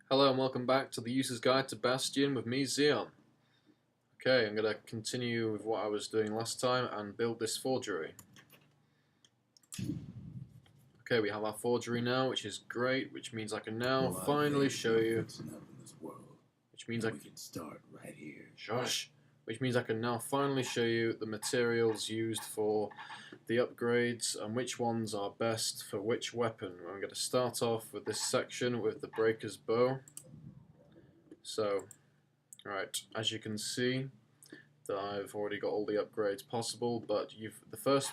Hello and welcome back to the User's Guide to Bastion with me, Xian. Okay, I'm going to continue with what I was doing last time and build this forgery. Okay, we have our forgery now, which is great, which means I can now finally show you. Which means we can start right here. Shush! Which means I can now finally show you the materials used for the upgrades and which ones are best for which weapon. I'm going to start off with this section with the Breaker's Bow. So, right, as you can see, that I've already got all the upgrades possible, but the first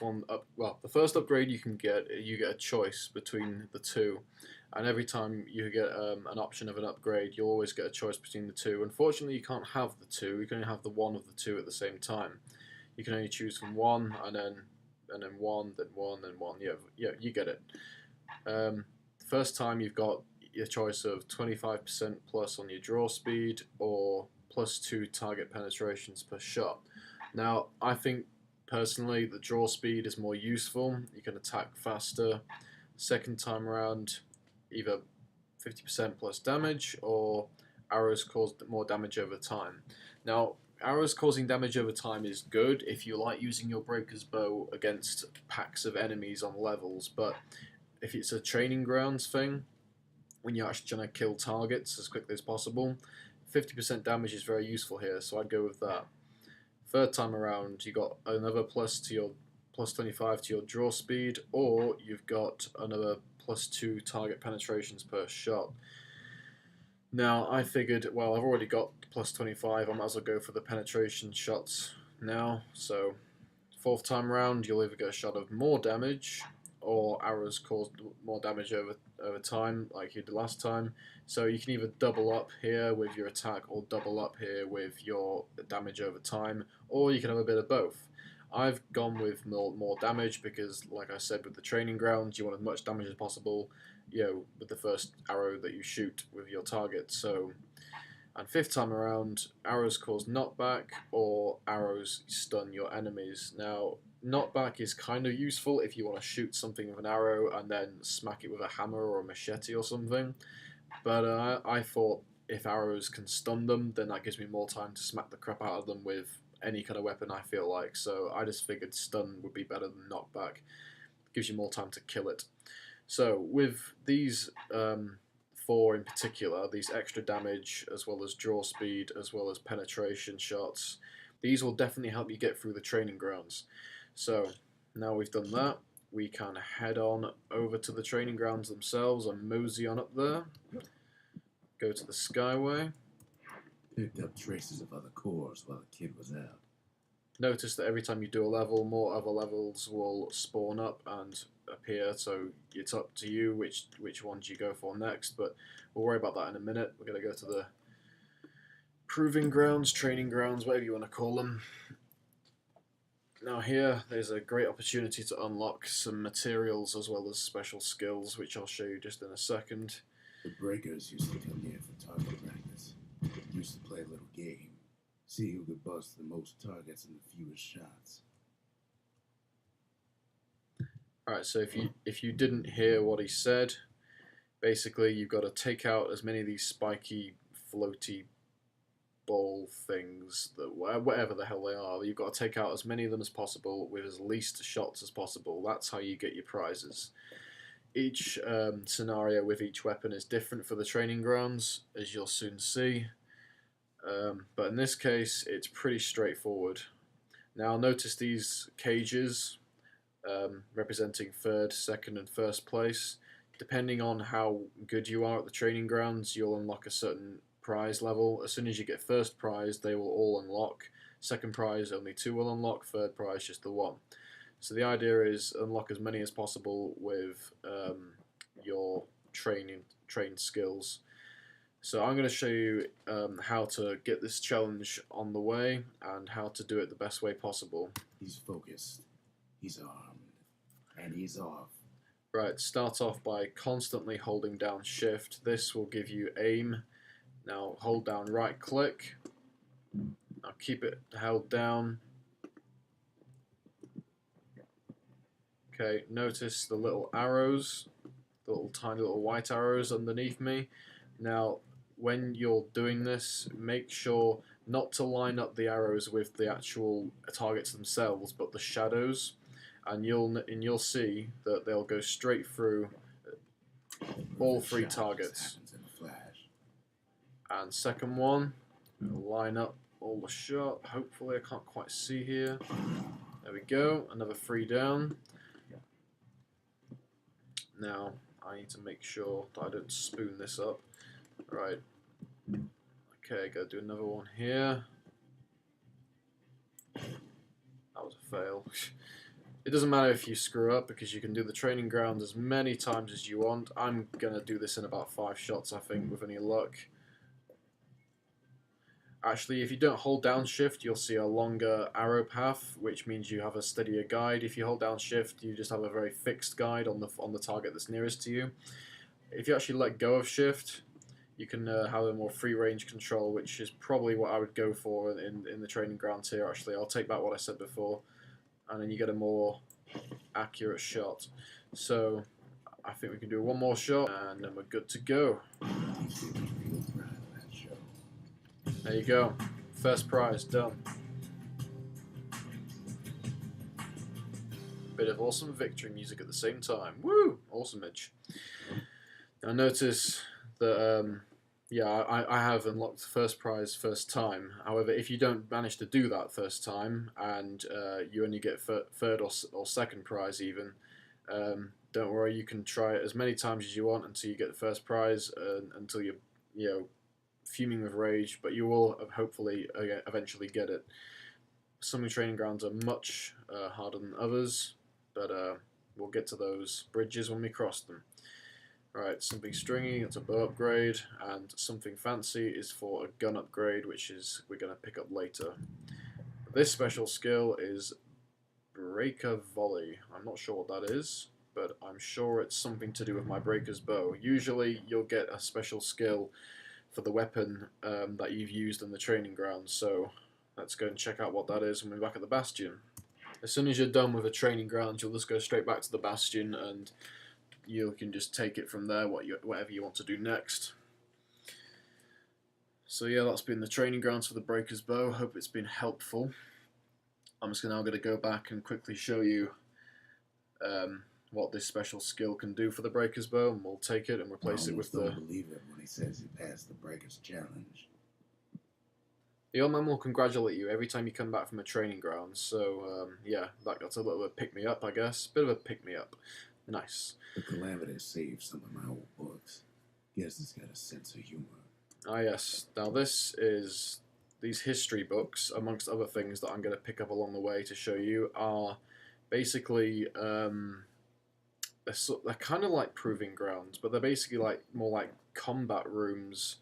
upgrade you get a choice between the two, and every time you get an option of an upgrade, you'll always get a choice between the two. Unfortunately, you can't have the two. You can only have the one of the two at the same time. You can only choose from one, and then one, then one, then one. Yeah, you get it. First time you've got your choice of 25% plus on your draw speed or +2 target penetrations per shot. Now, I think personally the draw speed is more useful. You can attack faster. Second time around, either 50% plus damage or arrows cause more damage over time. Now, arrows causing damage over time is good if you like using your Breaker's Bow against packs of enemies on levels, but if it's a training grounds thing, when you're actually trying to kill targets as quickly as possible, 50% damage is very useful here, so I'd go with that. Third time around, you got another +25 to your draw speed, or you've got another +2 target penetrations per shot. Now, I figured, well, I've already got +25, I might as well go for the penetration shots now. So, fourth time around, you'll either get a shot of more damage, or arrows cause more damage over time, like you did last time. So you can either double up here with your attack, or double up here with your damage over time, or you can have a bit of both. I've gone with more damage because, like I said, with the training grounds, you want as much damage as possible, with the first arrow that you shoot with your target. So, and fifth time around, arrows cause knockback, or arrows stun your enemies. Now, knockback is kind of useful if you want to shoot something with an arrow and then smack it with a hammer or a machete or something. But I thought if arrows can stun them, then that gives me more time to smack the crap out of them with any kind of weapon I feel like. So I just figured stun would be better than knockback. It gives you more time to kill it. So with these four in particular, these extra damage as well as draw speed as well as penetration shots, these will definitely help you get through the training grounds. So now we've done that, we can head on over to the training grounds themselves and mosey on up there. Go to the Skyway. Picked up traces of other cores while the kid was out. Notice that every time you do a level, more other levels will spawn up and appear, so it's up to you which ones you go for next, but we'll worry about that in a minute. We're going to go to the proving grounds, training grounds, whatever you want to call them. Now here, there's a great opportunity to unlock some materials as well as special skills, which I'll show you just in a second. The breakers used to come here for target practice. Used to play a little game. See who could bust the most targets and the fewest shots. Alright, so if you didn't hear what he said, basically you've got to take out as many of these spiky, floaty ball things, whatever the hell they are, you've got to take out as many of them as possible with as least shots as possible. That's how you get your prizes. Each scenario with each weapon is different for the training grounds, as you'll soon see. But in this case, it's pretty straightforward. Now notice these cages representing third, second and first place. Depending on how good you are at the training grounds, you'll unlock a certain prize level. As soon as you get first prize, they will all unlock. Second prize, only 2 will unlock. Third prize, just the 1. So the idea is unlock as many as possible with your trained skills. So I'm going to show you how to get this challenge on the way and how to do it the best way possible. He's focused, he's armed, and he's off. Right, start off by constantly holding down shift. This will give you aim. Now hold down right click. Now keep it held down. Okay, notice the little arrows, the tiny little white arrows underneath me. Now when you're doing this, make sure not to line up the arrows with the actual targets themselves, but the shadows, and you'll see that they'll go straight through all three targets. And second one, we'll line up all the shot. Hopefully, I can't quite see here. There we go. Another 3 down. Now I need to make sure that I don't spoon this up. Right. Okay, gotta do another one here. That was a fail. It doesn't matter if you screw up because you can do the training ground as many times as you want. I'm gonna do this in about 5 shots, I think, with any luck. Actually, if you don't hold down shift, you'll see a longer arrow path, which means you have a steadier guide. If you hold down shift, you just have a very fixed guide on the target that's nearest to you. If you actually let go of shift, you can have a more free range control, which is probably what I would go for in the training grounds here. Actually, I'll take back what I said before, and then you get a more accurate shot. So I think we can do one more shot, and then we're good to go. There you go. First prize done. Bit of awesome victory music at the same time. Woo! Awesomage. Now notice that, yeah, I have unlocked the first prize first time. However, if you don't manage to do that first time, and you only get third or second prize even, don't worry, you can try it as many times as you want until you get the first prize, until you're, fuming with rage, but you will hopefully eventually get it. Some of the training grounds are much harder than others, but we'll get to those bridges when we cross them. Right, something stringy, it's a bow upgrade, and something fancy is for a gun upgrade, which is we're going to pick up later. This special skill is Breaker Volley. I'm not sure what that is, but I'm sure it's something to do with my Breaker's bow. Usually you'll get a special skill for the weapon that you've used in the training grounds, so let's go and check out what that is when we're back at the Bastion. As soon as you're done with the training grounds, you'll just go straight back to the Bastion, and you can just take it from there, whatever you want to do next. So yeah, that's been the training grounds for the Breaker's Bow. Hope it's been helpful. I'm just now going to go back and quickly show you what this special skill can do for the Breaker's Bow, and we'll take it and replace it with the... I don't believe it when he says he passed the Breaker's challenge. The old man will congratulate you every time you come back from a training ground, so yeah, that's a little bit of a pick-me-up, I guess. Bit of a pick-me-up. Nice. The Calamity saved some of my old books. Guess it's got a sense of humor. Ah yes, now this is... These history books, amongst other things that I'm going to pick up along the way to show you, are basically... they're kind of like proving grounds, but they're basically more like combat rooms.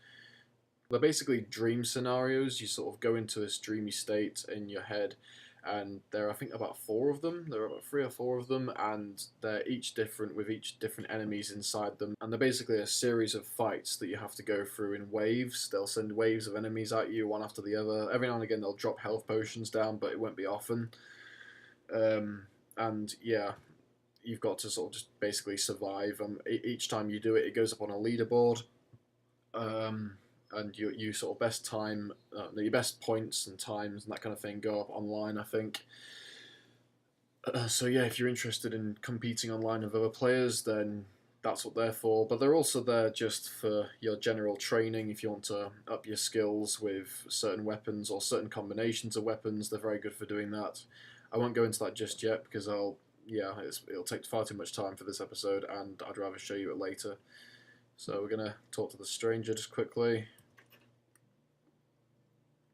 They're basically dream scenarios. You sort of go into this dreamy state in your head, and there are, I think, about 4 of them. There are about 3 or 4 of them, and they're each different with each different enemies inside them. And they're basically a series of fights that you have to go through in waves. They'll send waves of enemies at you, one after the other. Every now and again, they'll drop health potions down, but it won't be often. And yeah, you've got to sort of just basically survive. Each time you do it, it goes up on a leaderboard. And you sort of best time, your best points and times and that kind of thing go up online, I think. So yeah, if you're interested in competing online with other players, then that's what they're for. But they're also there just for your general training. If you want to up your skills with certain weapons or certain combinations of weapons, they're very good for doing that. I won't go into that just yet because it'll take far too much time for this episode, and I'd rather show you it later. So we're going to talk to the stranger just quickly.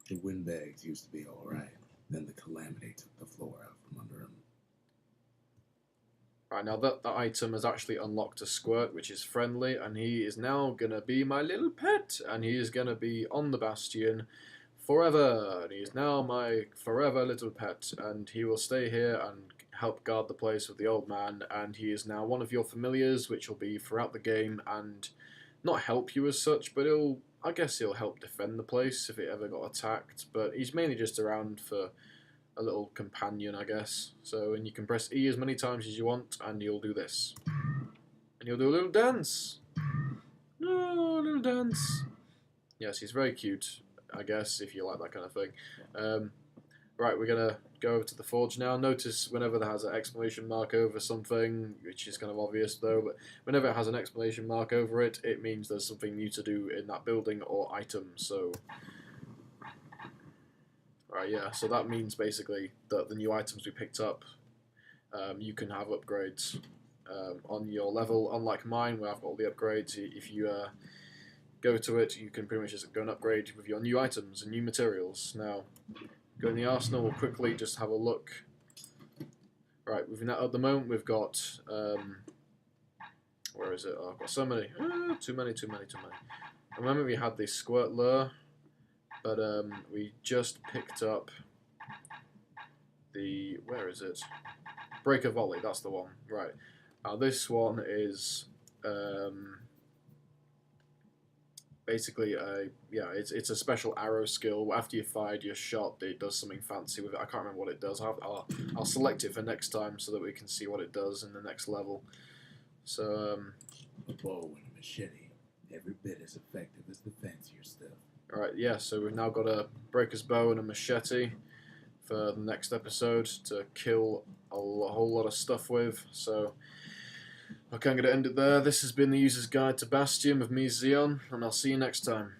The windbags used to be alright. Then the Calamity took the floor out from under him. Right, now that item has actually unlocked a Squirt, which is friendly, and he is now going to be my little pet, and he is going to be on the Bastion forever, and he is now my forever little pet, and he will stay here and help guard the place with the old man, and he is now one of your familiars, which will be throughout the game, and not help you as such, but I guess he'll help defend the place if it ever got attacked, but he's mainly just around for a little companion, I guess. So, and you can press E as many times as you want, and you'll do this. And you'll do a little dance. No, a little dance. Yes, he's very cute, I guess, if you like that kind of thing. Right, we're going to go over to the forge now. Notice whenever there has an exclamation mark over something, which is kind of obvious though, but whenever it has an exclamation mark over it, it means there's something new to do in that building or item. So, right, yeah, so that means basically that the new items we picked up, you can have upgrades on your level, unlike mine where I've got all the upgrades. If you go to it, you can pretty much just go and upgrade with your new items and new materials. Now, go in the arsenal, we'll quickly just have a look. Right, at the moment we've got, where is it? Oh, I've got so many. Too many. I remember we had the Squirt lure, but we just picked up the, where is it? Breaker volley, that's the one. Right. Now this one is basically it's a special arrow skill. After you fired your shot, it does something fancy with it. I can't remember what it does. I'll select it for next time so that we can see what it does in the next level. So a bow and a machete, every bit as effective as the fancier stuff. All right, yeah. So we've now got a breaker's bow and a machete for the next episode to kill a whole lot of stuff with. So. Okay, I'm going to end it there. This has been the User's Guide to Bastion with me, Xian, and I'll see you next time.